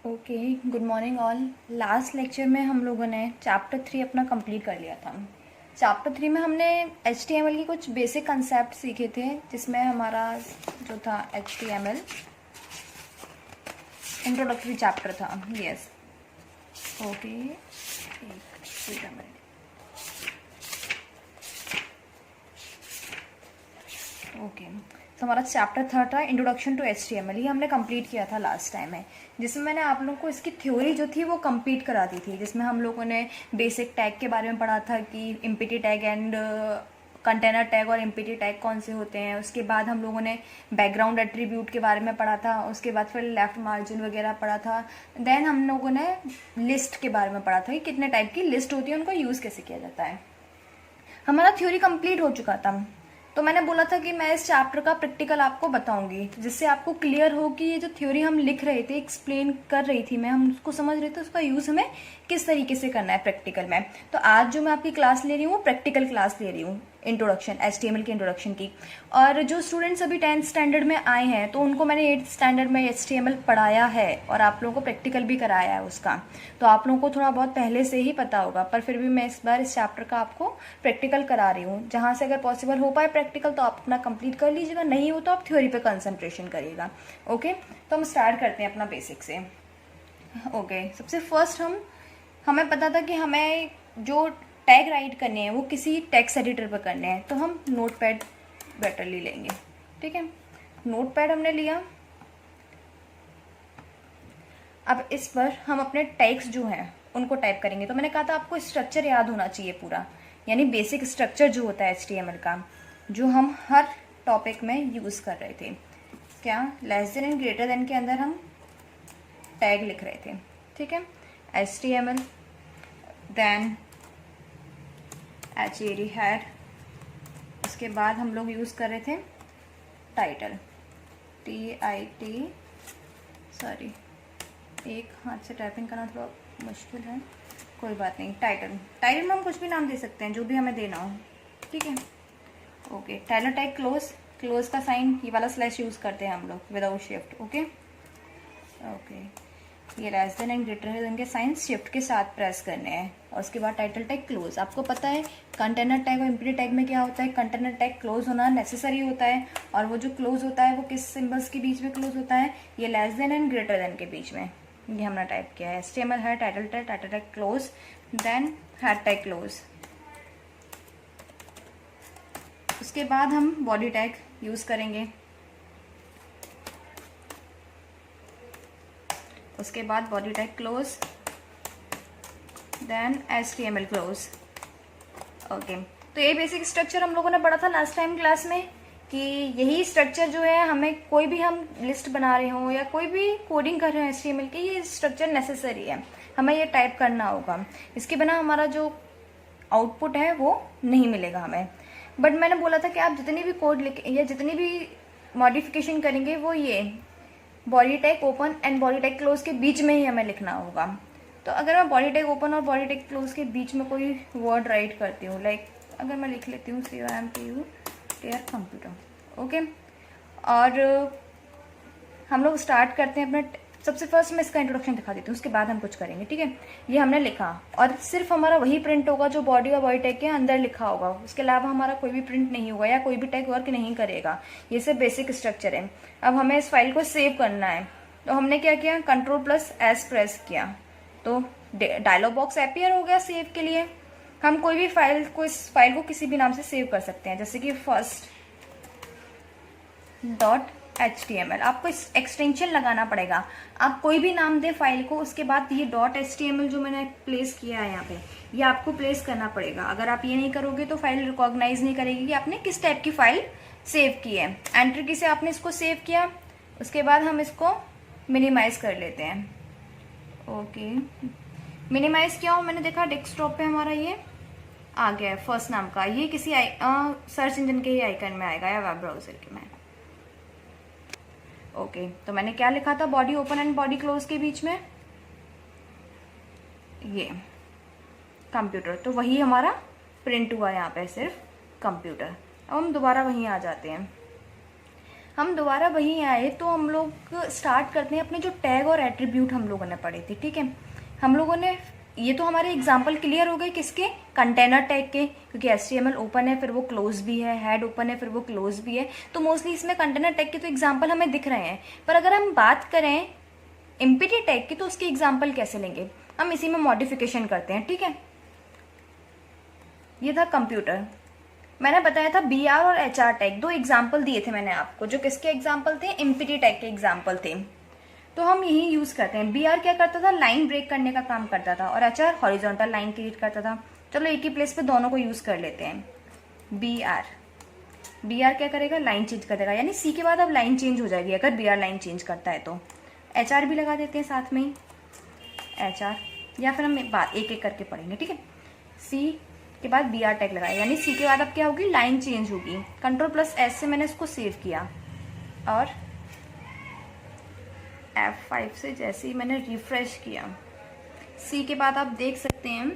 Okay, good morning all. Last lecture में हम लोगों ने चैप्टर 3 अपना कंप्लीट कर लिया था। चैप्टर 3 में हमने HTML की कुछ बेसिक कंसेप्ट सीखे थे, जिसमें हमारा जो था HTML इंट्रोडक्टरी चैप्टर था। Yes, okay, okay. तो हमारा चैप्टर 3 था इंट्रोडक्शन टू HTML। ये हमने कंप्लीट किया था लास्ट टाइम में, जिसमें मैंने आप लोगों को इसकी थ्योरी जो थी वो कंप्लीट करा दी थी, जिसमें हम लोगों ने बेसिक टैग के बारे में पढ़ा था कि empty tag and container tag और इम्पिटी टैग कौन से होते हैं। उसके बाद हम लोगों ने बैकग्राउंड एट्रीब्यूट के बारे में पढ़ा था। उसके बाद फिर लेफ्ट मार्जिन वगैरह पढ़ा था। देन हम लोगों ने लिस्ट के बारे में पढ़ा था कि कितने टाइप की लिस्ट होती है, उनको यूज़ कैसे किया जाता है। हमारा थ्योरी कंप्लीट हो चुका था, तो मैंने बोला था कि मैं इस चैप्टर का प्रैक्टिकल आपको बताऊंगी, जिससे आपको क्लियर हो कि ये जो थ्योरी हम लिख रहे थे, एक्सप्लेन कर रही थी मैं, हम उसको समझ रहे थे, उसका यूज़ हमें किस तरीके से करना है प्रैक्टिकल में। तो आज जो मैं आपकी क्लास ले रही हूँ वो प्रैक्टिकल क्लास ले रही हूँ, इंट्रोडक्शन HTML की इंट्रोडक्शन की। और जो स्टूडेंट्स अभी 10th स्टैंडर्ड में आए हैं, तो उनको मैंने 8th स्टैंडर्ड में HTML पढ़ाया है और आप लोगों को प्रैक्टिकल भी कराया है उसका, तो आप लोगों को थोड़ा बहुत पहले से ही पता होगा। पर फिर भी मैं इस बार इस चैप्टर का आपको प्रैक्टिकल करा रही हूँ। जहाँ से अगर पॉसिबल हो पाए प्रैक्टिकल तो आप अपना कंप्लीट कर लीजिएगा, नहीं हो तो आप थ्योरी पे कंसंट्रेशन करिएगा। ओके, तो हम स्टार्ट करते हैं अपना बेसिक से। ओके, सबसे फर्स्ट हमें पता था कि हमें जो टैग राइट करने हैं वो किसी टेक्स्ट एडिटर पर करने हैं, तो हम नोटपैड बेटर ले लेंगे। ठीक है, नोटपैड हमने लिया। अब इस पर हम अपने टैग्स जो हैं उनको टाइप करेंगे। तो मैंने कहा था आपको स्ट्रक्चर याद होना चाहिए पूरा, यानी बेसिक स्ट्रक्चर जो होता है HTML का, जो हम हर टॉपिक में यूज़ कर रहे थे। क्या less than and greater than के अंदर हम टैग लिख रहे थे। ठीक है, HTML, देन HAD हेड, उसके बाद हम लोग यूज़ कर रहे थे टाइटल, TIT, सॉरी एक हाथ से टाइपिंग करना थोड़ा मुश्किल है, कोई बात नहीं। टाइटल में हम कुछ भी नाम दे सकते हैं, जो भी हमें देना हो। ठीक है, ओके। टाइटल टैग क्लोज का साइन, ये वाला स्लैश यूज़ करते हैं हम लोग विदाउट शिफ्ट। ओके, ये less than and greater than के साइन शिफ्ट के साथ प्रेस करने हैं, और उसके बाद टाइटल टैग क्लोज। आपको पता है कंटेनर टैग और इम्पिटी टैग में क्या होता है, कंटेनर टैग क्लोज होना नेसेसरी होता है, और वो जो क्लोज होता है वो किस सिंबल्स के बीच में क्लोज होता है, ये less than and greater than के बीच में। ये हमने टाइप किया है। HTML है title tag close, then head tag close. उसके बाद हम बॉडी टैग यूज़ करेंगे। उसके बाद body tag close, then HTML close. Okay, तो ये बेसिक स्ट्रक्चर हम लोगों ने पढ़ा था लास्ट टाइम क्लास में, कि यही स्ट्रक्चर जो है हमें कोई भी हम लिस्ट बना रहे हो या कोई भी कोडिंग कर रहे हैं HTML की, ये स्ट्रक्चर नेसेसरी है, हमें ये टाइप करना होगा। इसके बिना हमारा जो आउटपुट है वो नहीं मिलेगा हमें। बट मैंने बोला था कि आप जितनी भी कोड लिखें या जितनी भी मॉडिफिकेशन करेंगे वो ये body tag open and body tag close के बीच में ही हमें लिखना होगा। तो अगर मैं बॉडी टैग ओपन और बॉडी टैग क्लोज के बीच में कोई वर्ड राइट करती हूँ, लाइक अगर मैं लिख लेती हूँ COMPU टेयर कंप्यूटर। ओके, और हम लोग स्टार्ट करते हैं अपने। सबसे फर्स्ट मैं इसका इंट्रोडक्शन दिखा देती हूँ, उसके बाद हम कुछ करेंगे। ठीक है, ये हमने लिखा और सिर्फ हमारा वही प्रिंट होगा जो बॉडी और बॉडी टैग के अंदर लिखा होगा, उसके अलावा हमारा कोई भी प्रिंट नहीं होगा या कोई भी टैग वर्क नहीं करेगा। ये सिर्फ बेसिक स्ट्रक्चर है। अब हमें इस फाइल को सेव करना है, तो हमने क्या किया, Ctrl+S प्रेस किया, तो डायलॉग बॉक्स अपीयर हो गया सेव के लिए। हम कोई भी इस फाइल को किसी भी नाम से सेव कर सकते हैं, जैसे कि first.html। आपको इस एक्सटेंशन लगाना पड़ेगा, आप कोई भी नाम दे फाइल को, उसके बाद ये .html जो मैंने प्लेस किया है यहाँ पे, ये आपको प्लेस करना पड़ेगा। अगर आप ये नहीं करोगे तो फाइल रिकॉग्नाइज नहीं करेगी कि आपने किस टाइप की फाइल सेव की है। एंटर की से आपने इसको सेव किया, उसके बाद हम इसको मिनिमाइज कर लेते हैं। ओके, मिनिमाइज किया हो, मैंने देखा डेस्कटॉप पे हमारा ये आ गया है फर्स्ट नाम का, ये किसी सर्च इंजन के ही आइकन में आएगा या वेब ब्राउजर के में। ओके, तो मैंने क्या लिखा था, body open and body close के बीच में ये कंप्यूटर, तो वही हमारा प्रिंट हुआ यहाँ पे, सिर्फ कंप्यूटर। अब हम दोबारा वहीं आ जाते हैं। हम दोबारा वहीं आए तो हम लोग स्टार्ट करते हैं अपने जो टैग और एट्रीब्यूट हम लोगों ने पढ़े थे, ठीक है। हम लोगों ने ये तो हमारे एग्जाम्पल क्लियर हो गए किसके, कंटेनर टैग के, क्योंकि HTML ओपन है फिर वो क्लोज भी है, हेड ओपन है फिर वो क्लोज भी है, तो मोस्टली इसमें कंटेनर टैग के तो एग्जाम्पल हमें दिख रहे हैं। पर अगर हम बात करें एम्प्टी टैग की तो उसकी एग्जाम्पल कैसे लेंगे, हम इसी में मॉडिफिकेशन करते हैं, ठीक है। ये था कंप्यूटर, मैंने बताया था BR और HR टैग, दो एग्जाम्पल दिए थे मैंने आपको, जो किसके एग्जाम्पल थे, एम्प्टी टैग के एग्जाम्पल थे। तो हम यही यूज करते हैं। BR क्या करता था, लाइन ब्रेक करने का काम करता था, और HR हॉरिजॉन्टल लाइन क्रिएट करता था। चलो एक ही प्लेस पे दोनों को यूज कर लेते हैं। BR क्या करेगा, लाइन चेंज कर देगा, यानी C के बाद अब लाइन चेंज हो जाएगी अगर BR लाइन चेंज करता है तो। HR भी लगा देते हैं साथ में ही, HR, या फिर हम बात एक एक करके पढ़ेंगे, ठीक है। C के बाद BR टैग लगाया, यानी C के बाद अब क्या होगी, लाइन चेंज होगी। Ctrl+S से मैंने इसको सेव किया, और F5 से जैसे ही मैंने रिफ्रेश किया, C के बाद आप देख सकते हैं,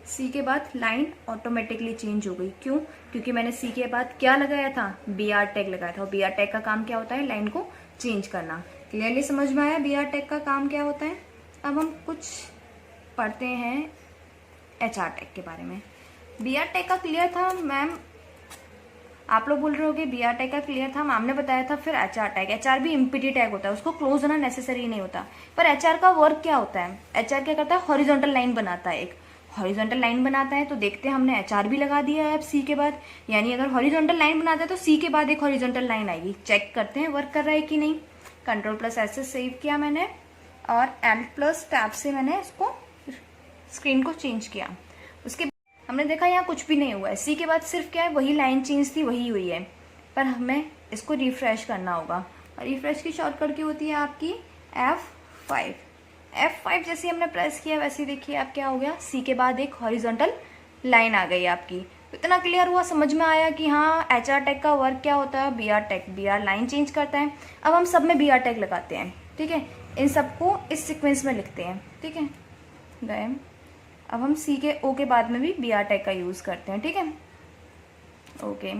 C के बाद लाइन ऑटोमेटिकली चेंज हो गई। क्यों, क्योंकि मैंने C के बाद क्या लगाया था, BR टैग लगाया था, और BR टैग का काम क्या होता है, लाइन को चेंज करना। क्लियरली समझ में आया BR टैग का काम क्या होता है। अब हम कुछ पढ़ते हैं HR टैग के बारे में। BR टैग का क्लियर था मैम, आप लोग बोल रहे होगे BR टैग का क्लियर था, मैम ने बताया था। फिर HR टैग, HR भी एम्प्टी टैग होता है, उसको क्लोज होना नेसेसरी नहीं होता। पर HR का वर्क क्या होता है, HR क्या करता है, हॉरिजॉन्टल लाइन बनाता है, एक हॉरिजॉन्टल लाइन बनाता है। तो देखते हैं, हमने HR भी लगा दिया है अब C के बाद, यानी अगर हॉरिजॉन्टल लाइन बनाता है तो C के बाद एक हॉरिजॉन्टल लाइन आएगी। चेक करते हैं वर्क कर रहा है कि नहीं। Ctrl+S से सेव किया मैंने, और Alt+Tab से मैंने इसको स्क्रीन को चेंज किया। उसके हमने देखा यहाँ कुछ भी नहीं हुआ है। C के बाद सिर्फ क्या है, वही लाइन चेंज थी, वही हुई है। पर हमें इसको रिफ्रेश करना होगा, और रिफ्रेश की शॉर्टकट की होती है आपकी F5। F5 जैसे हमने प्रेस किया वैसे ही देखिए आप क्या हो गया, C के बाद एक हॉरिजॉन्टल लाइन आ गई आपकी। तो इतना क्लियर हुआ, समझ में आया कि हाँ HR टैग का वर्क क्या होता है। BR tag, BR line change करता है। अब हम सब में BR टैग लगाते हैं, ठीक है। इन सबको इस सिक्वेंस में लिखते हैं, ठीक है, गए। अब हम C के O के बाद में भी BR टैग का यूज करते हैं, ठीक है। ओके,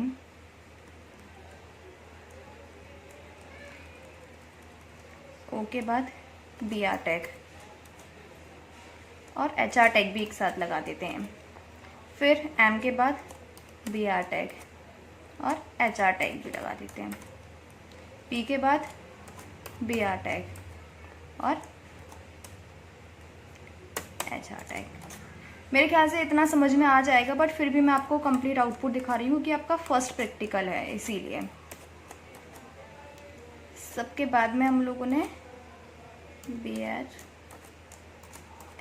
O के बाद BR टैग, और HR टैग भी एक साथ लगा देते हैं। फिर M के बाद BR टैग, और HR टैग भी लगा देते हैं। P के बाद BR टैग, और HR टैग। मेरे ख्याल से इतना समझ में आ जाएगा, बट फिर भी मैं आपको कंप्लीट आउटपुट दिखा रही हूँ कि आपका फर्स्ट प्रैक्टिकल है, इसीलिए। सबके बाद में हम लोगों ने BR,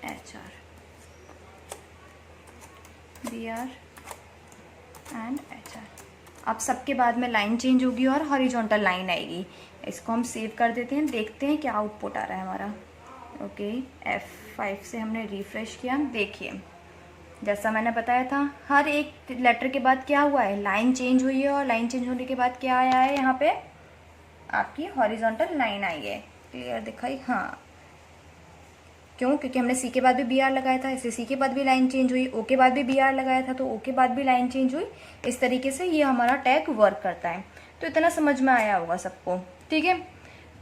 HR, BR and HR। अब सबके बाद में लाइन चेंज होगी और हॉरिजॉन्टल लाइन आएगी। इसको हम सेव कर देते हैं, देखते हैं क्या आउटपुट आ रहा है हमारा। ओके, F5 से हमने रिफ्रेश किया, देखिए जैसा मैंने बताया था, हर एक लेटर के बाद क्या हुआ है, लाइन चेंज हुई है, और लाइन चेंज होने के बाद क्या आया है, यहाँ पे आपकी हॉरिजॉन्टल लाइन आई है। क्लियर दिखाई, हाँ। क्यों, क्योंकि हमने C के बाद भी BR लगाया था, इससे C के बाद भी लाइन चेंज हुई। O के बाद भी BR लगाया था तो O के बाद भी लाइन चेंज हुई। इस तरीके से ये हमारा टैग वर्क करता है। तो इतना समझ में आया होगा सबको, ठीक है।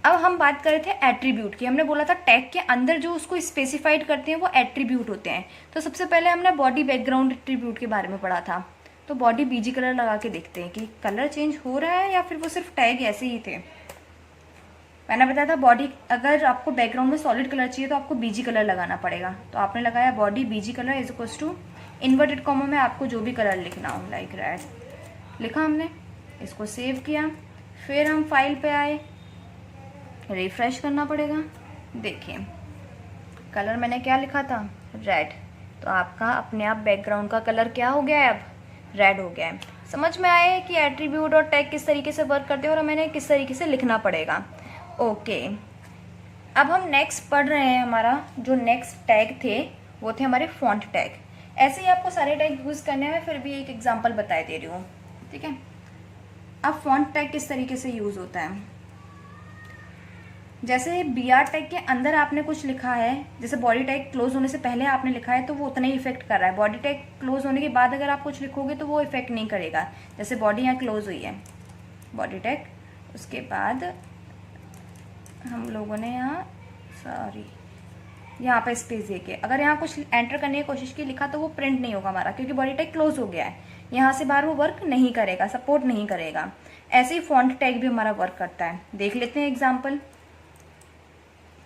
अब हम बात कर रहे थे एट्रीब्यूट की। हमने बोला था टैग के अंदर जो उसको स्पेसिफाइड करते हैं वो एट्रीब्यूट होते हैं। तो सबसे पहले हमने बॉडी बैकग्राउंड एट्रीब्यूट के बारे में पढ़ा था। तो बॉडी BG कलर लगा के देखते हैं कि कलर चेंज हो रहा है या फिर वो सिर्फ टैग ऐसे ही थे। मैंने बताया था बॉडी, अगर आपको बैकग्राउंड में सॉलिड कलर चाहिए तो आपको BG कलर लगाना पड़ेगा। तो आपने लगाया body BG colour is equals to inverted comma में आपको जो भी कलर लिखना हो, लाइक रेड लिखा हमने, इसको सेव किया। फिर हम फाइल पे आए, रिफ्रेश करना पड़ेगा। देखिए कलर मैंने क्या लिखा था, रेड। तो आपका अपने आप बैकग्राउंड का कलर क्या हो गया है, अब रेड हो गया है। समझ में आए कि एट्रीब्यूट और टैग किस तरीके से वर्क करते हैं और हमें किस तरीके से लिखना पड़ेगा। ओके, अब हम नेक्स्ट पढ़ रहे हैं। हमारा जो नेक्स्ट टैग थे वो थे हमारे फॉन्ट टैग। ऐसे ही आपको सारे टैग यूज़ करने में, फिर भी एक एग्जांपल बता दे रही हूँ, ठीक है। अब फॉन्ट टैग किस तरीके से यूज़ होता है, जैसे BR टैग के अंदर आपने कुछ लिखा है, जैसे बॉडी टैग क्लोज होने से पहले आपने लिखा है तो वो उतना ही इफेक्ट कर रहा है। बॉडी टैग क्लोज होने के बाद अगर आप कुछ लिखोगे तो वो इफेक्ट नहीं करेगा। जैसे बॉडी यहाँ क्लोज हुई है, बॉडी टैग उसके बाद हम लोगों ने यहाँ पे स्पेस दे के अगर यहाँ कुछ एंटर करने की कोशिश की लिखा तो वो प्रिंट नहीं होगा हमारा, क्योंकि बॉडी टैग क्लोज हो गया है। यहाँ से बाहर वो वर्क नहीं करेगा, सपोर्ट नहीं करेगा। ऐसे ही फॉन्ट टैग भी हमारा वर्क करता है। देख लेते हैं एग्जाम्पल,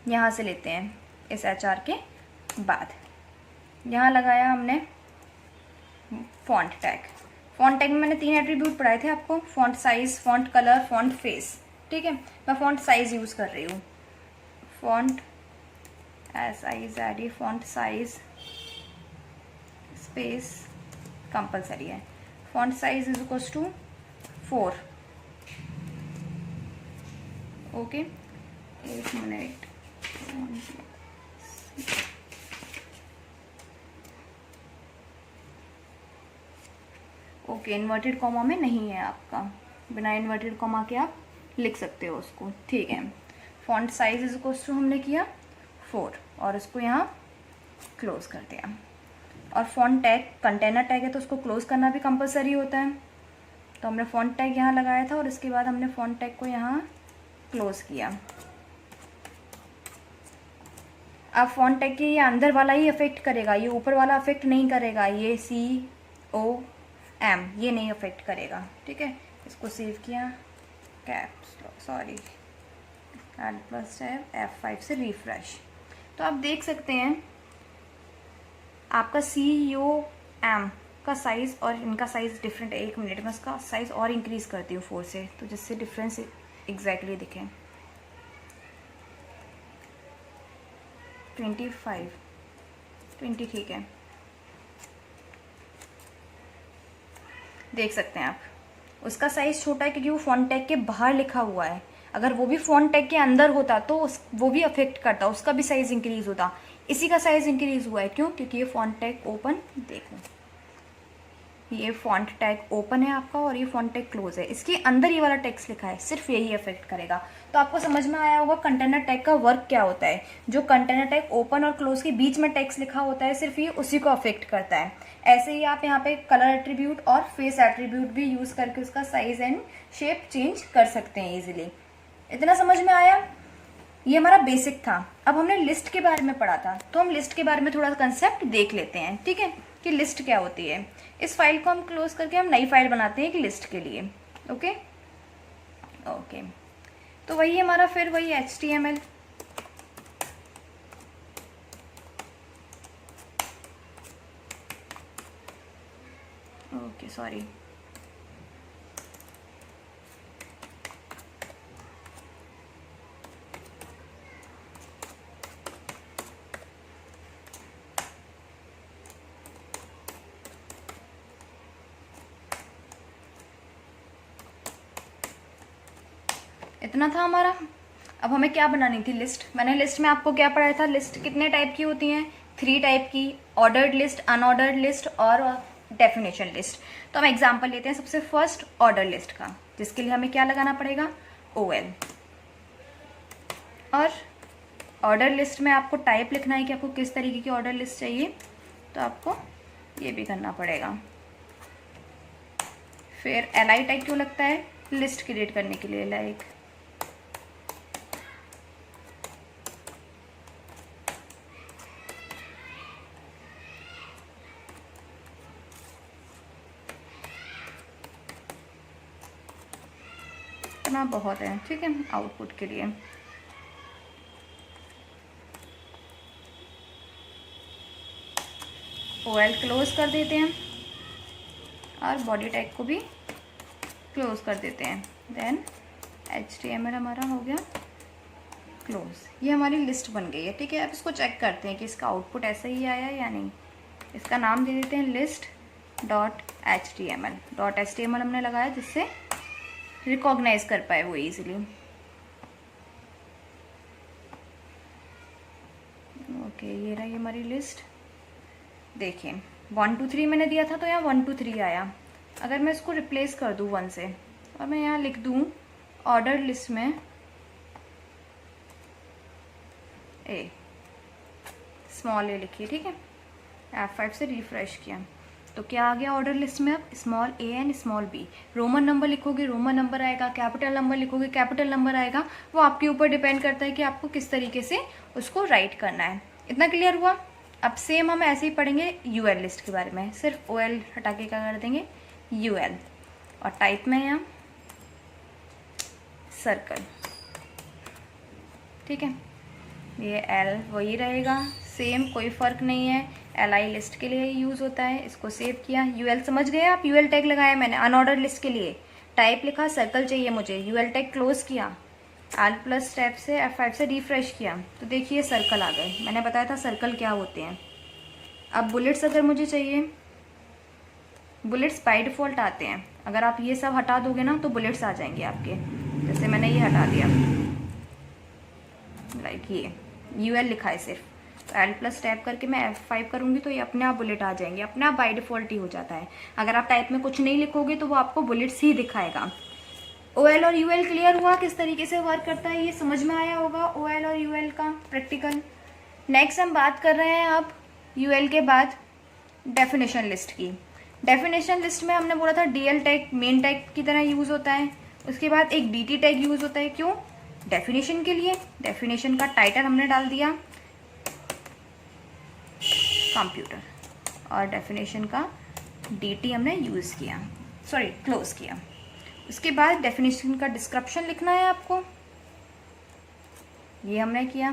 यहाँ से लेते हैं। इस HR के बाद यहाँ लगाया हमने फॉन्ट टैग। फॉन्ट टैग में मैंने 3 एट्रीब्यूट पढ़ाए थे आपको, font size, font colour, font face. ठीक है, मैं फॉन्ट साइज यूज़ कर रही हूँ। Font SIZ, font size space compulsory है। Font size is equals to 4। Okay, 1 minute. Okay, inverted comma में नहीं है आपका, बिना इन्वर्टेड कॉमा के आप लिख सकते हो उसको। ठीक है, font size is equals to हमने किया 4 और इसको यहाँ क्लोज कर दिया। और फॉन्ट टैग कंटेनर टैग है तो उसको क्लोज करना भी कंपलसरी होता है, तो हमने फॉन्ट टैग यहाँ लगाया था और इसके बाद हमने फॉन्ट टैग को यहाँ क्लोज किया। अब फॉन्ट टैग के ये अंदर वाला ही अफेक्ट करेगा, ये ऊपर वाला अफेक्ट नहीं करेगा। ये COM ये नहीं अफेक्ट करेगा। ठीक है, इसको सेव किया, F5 से रिफ्रेश। तो आप देख सकते हैं आपका COM का साइज और इनका साइज डिफरेंट है। 1 मिनट में इसका साइज और इंक्रीज करती हूँ 4 से, तो जिससे डिफरेंस एग्जैक्टली दिखे। 25, 20 ठीक है, देख सकते हैं आप। उसका साइज छोटा है क्योंकि वो फॉन्ट टैग के बाहर लिखा हुआ है। अगर वो भी फॉन्ट टैग के अंदर होता तो वो भी अफेक्ट करता, उसका भी साइज इंक्रीज होता। इसी का साइज इंक्रीज हुआ है, क्यों? क्योंकि ये फॉन्ट टैग ओपन, देखो ये फॉन्ट टैग ओपन है आपका और ये फॉन्ट टैग क्लोज है। इसके अंदर ये वाला टेक्स्ट लिखा है, सिर्फ यही अफेक्ट करेगा। तो आपको समझ में आया होगा कंटेनर टैग का वर्क क्या होता है। जो कंटेनर टैग ओपन और क्लोज के बीच में टेक्स्ट लिखा होता है, सिर्फ ये उसी को अफेक्ट करता है। ऐसे ही आप यहाँ पे कलर एट्रीब्यूट और फेस एट्रीब्यूट भी यूज करके उसका साइज एंड शेप चेंज कर सकते हैं इजिली। इतना समझ में आया? ये हमारा बेसिक था। अब हमने लिस्ट के बारे में पढ़ा था, तो हम लिस्ट के बारे में थोड़ा कंसेप्ट देख लेते हैं। ठीक है, कि लिस्ट क्या होती है। इस फाइल को हम क्लोज करके हम नई फाइल बनाते हैं एक लिस्ट के लिए। ओके ओके, तो वही हमारा फिर वही HTML। ओके सॉरी, इतना था हमारा। अब हमें क्या बनानी थी? लिस्ट। मैंने लिस्ट में आपको क्या पढ़ाया था? लिस्ट कितने टाइप की होती हैं? 3 टाइप की, ऑर्डर्ड लिस्ट, अनऑर्डर्ड लिस्ट और डेफिनेशन लिस्ट। तो हम एग्जांपल लेते हैं सबसे फर्स्ट ऑर्डर लिस्ट का, जिसके लिए हमें क्या लगाना पड़ेगा? OL। और ऑर्डर लिस्ट में आपको टाइप लिखना है कि आपको किस तरीके की ऑर्डर लिस्ट चाहिए, तो आपको ये भी करना पड़ेगा। फिर LI टैग क्यों लगता है? लिस्ट क्रिएट करने के लिए। लाइक इतना बहुत है, ठीक है, आउटपुट के लिए। OL क्लोज कर देते हैं और बॉडी टैग को भी क्लोज कर देते हैं। देन HTML हमारा हो गया क्लोज। ये हमारी लिस्ट बन गई है। ठीक है, अब इसको चेक करते हैं कि इसका आउटपुट ऐसा ही आया या नहीं। इसका नाम दे देते हैं list.html। .html हमने लगाया जिससे रिकॉग्नाइज कर पाए वो इजीली। ओके, ये रही हमारी लिस्ट। देखिए 1 2 3 मैंने दिया था तो यहाँ 1 2 3 आया। अगर मैं इसको रिप्लेस कर दूँ 1 से और मैं यहाँ लिख दूँ ऑर्डर लिस्ट में स्मॉल ए लिखिए। ठीक है, F5 से रिफ्रेश किया तो क्या आ गया ऑर्डर लिस्ट में? अब small a and small b, Roman number लिखोगे रोमन नंबर आएगा, कैपिटल नंबर लिखोगे कैपिटल नंबर आएगा। वो आपके ऊपर डिपेंड करता है कि आपको किस तरीके से उसको राइट करना है। इतना क्लियर हुआ? अब सेम हम ऐसे ही पढ़ेंगे यूएल लिस्ट के बारे में, सिर्फ ओ एल हटा के क्या कर देंगे यूएल, और टाइप में यहाँ सर्कल, ठीक है। ये एल वही रहेगा, सेम, कोई फ़र्क नहीं है, एल आई लिस्ट के लिए यूज़ होता है। इसको सेव किया, यूएल समझ गए आप, यूएल टैग लगाया मैंने अनऑर्डर लिस्ट के लिए, टाइप लिखा सर्कल चाहिए मुझे, यूएल टैग क्लोज किया, Alt प्लस टैब से F5 से रिफ्रेश किया तो देखिए सर्कल आ गए। मैंने बताया था सर्कल क्या होते हैं। अब बुलेट्स अगर मुझे चाहिए, बुलेट्स बाय डिफ़ॉल्ट आते हैं, अगर आप ये सब हटा दोगे ना तो बुलेट्स आ जाएंगे आपके। जैसे मैंने ये हटा दिया, लाइक ये यूएल लिखा है सिर्फ, तो Alt प्लस टैब करके मैं F5 करूँगी तो ये अपने आप बुलेट आ जाएंगे, अपने आप बाय डिफ़ॉल्ट ही हो जाता है। अगर आप टाइप में कुछ नहीं लिखोगे तो वो आपको बुलेट्स ही दिखाएगा। OL और UL क्लियर हुआ किस तरीके से वर्क करता है, ये समझ में आया होगा OL और UL का प्रैक्टिकल। नेक्स्ट हम बात कर रहे हैं अब UL के बाद डेफिनेशन लिस्ट की। डेफिनेशन लिस्ट में हमने बोला था DL टैग मेन टैग की तरह यूज़ होता है, उसके बाद एक DT टैग यूज़ होता है, क्यों? डेफिनेशन के लिए। डेफिनेशन का टाइटल हमने डाल दिया कंप्यूटर, और डेफिनेशन का DT हमने यूज़ किया, सॉरी क्लोज किया। उसके बाद डेफिनेशन का डिस्क्रिप्शन लिखना है आपको, ये हमने किया,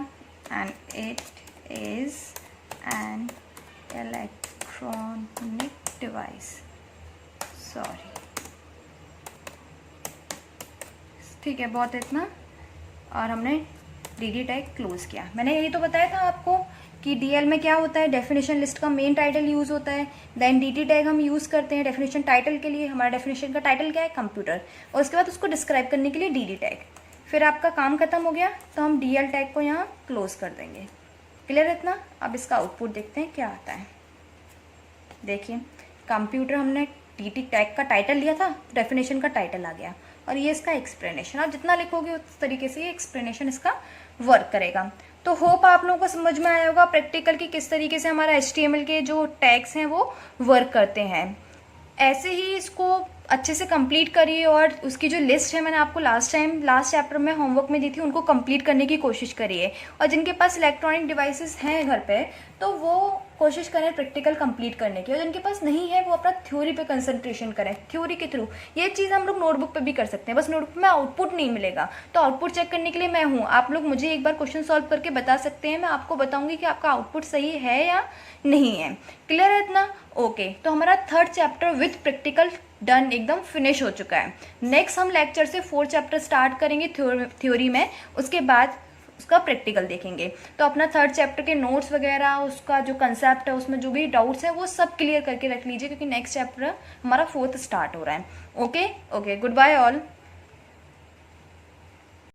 and it is an electronic device, sorry, ठीक है, बहुत इतना। और हमने DD टैग क्लोज किया। मैंने यही तो बताया था आपको कि DL में क्या होता है, डेफिनेशन लिस्ट का मेन टाइटल यूज़ होता है, देन DT टैग हम यूज़ करते हैं डेफिनेशन टाइटल के लिए। हमारा डेफिनेशन का टाइटल क्या है, कंप्यूटर, और उसके बाद उसको डिस्क्राइब करने के लिए DD टैग। फिर आपका काम खत्म हो गया तो हम DL टैग को यहाँ क्लोज कर देंगे। क्लियर है इतना? अब इसका आउटपुट देखते हैं क्या आता है। देखिए कंप्यूटर, हमने DT टैग का टाइटल लिया था, डेफिनेशन का टाइटल आ गया, और ये इसका एक्सप्लेनेशन। आप जितना लिखोगे उस तरीके से ये एक्सप्लेनेशन इसका वर्क करेगा। तो होप आप लोगों को समझ में आया होगा प्रैक्टिकल की किस तरीके से हमारा HTML के जो टैग्स हैं वो वर्क करते हैं। ऐसे ही इसको अच्छे से कंप्लीट करिए, और उसकी जो लिस्ट है मैंने आपको लास्ट चैप्टर में होमवर्क में दी थी, उनको कंप्लीट करने की कोशिश करिए। और जिनके पास इलेक्ट्रॉनिक डिवाइसेस हैं घर पे तो वो कोशिश करें प्रैक्टिकल कंप्लीट करने की, और जिनके पास नहीं है वो अपना थ्योरी पे कंसंट्रेशन करें। थ्योरी के थ्रू ये चीज़ हम लोग नोटबुक पे भी कर सकते हैं, बस नोटबुक में आउटपुट नहीं मिलेगा, तो आउटपुट चेक करने के लिए मैं हूँ। आप लोग मुझे एक बार क्वेश्चन सॉल्व करके बता सकते हैं, मैं आपको बताऊंगी कि आपका आउटपुट सही है या नहीं है। क्लियर है इतना? ओके, तो हमारा 3rd chapter with practical done, एकदम फिनिश हो चुका है। नेक्स्ट हम लेक्चर से 4th चैप्टर स्टार्ट करेंगे थ्योरी में, उसके बाद उसका प्रैक्टिकल देखेंगे। तो अपना 3rd चैप्टर के नोट्स वगैरह, उसका जो कंसेप्ट है, उसमें जो भी डाउट्स हैं वो सब क्लियर करके रख लीजिए, क्योंकि नेक्स्ट चैप्टर हमारा 4th स्टार्ट हो रहा है। Okay, goodbye all.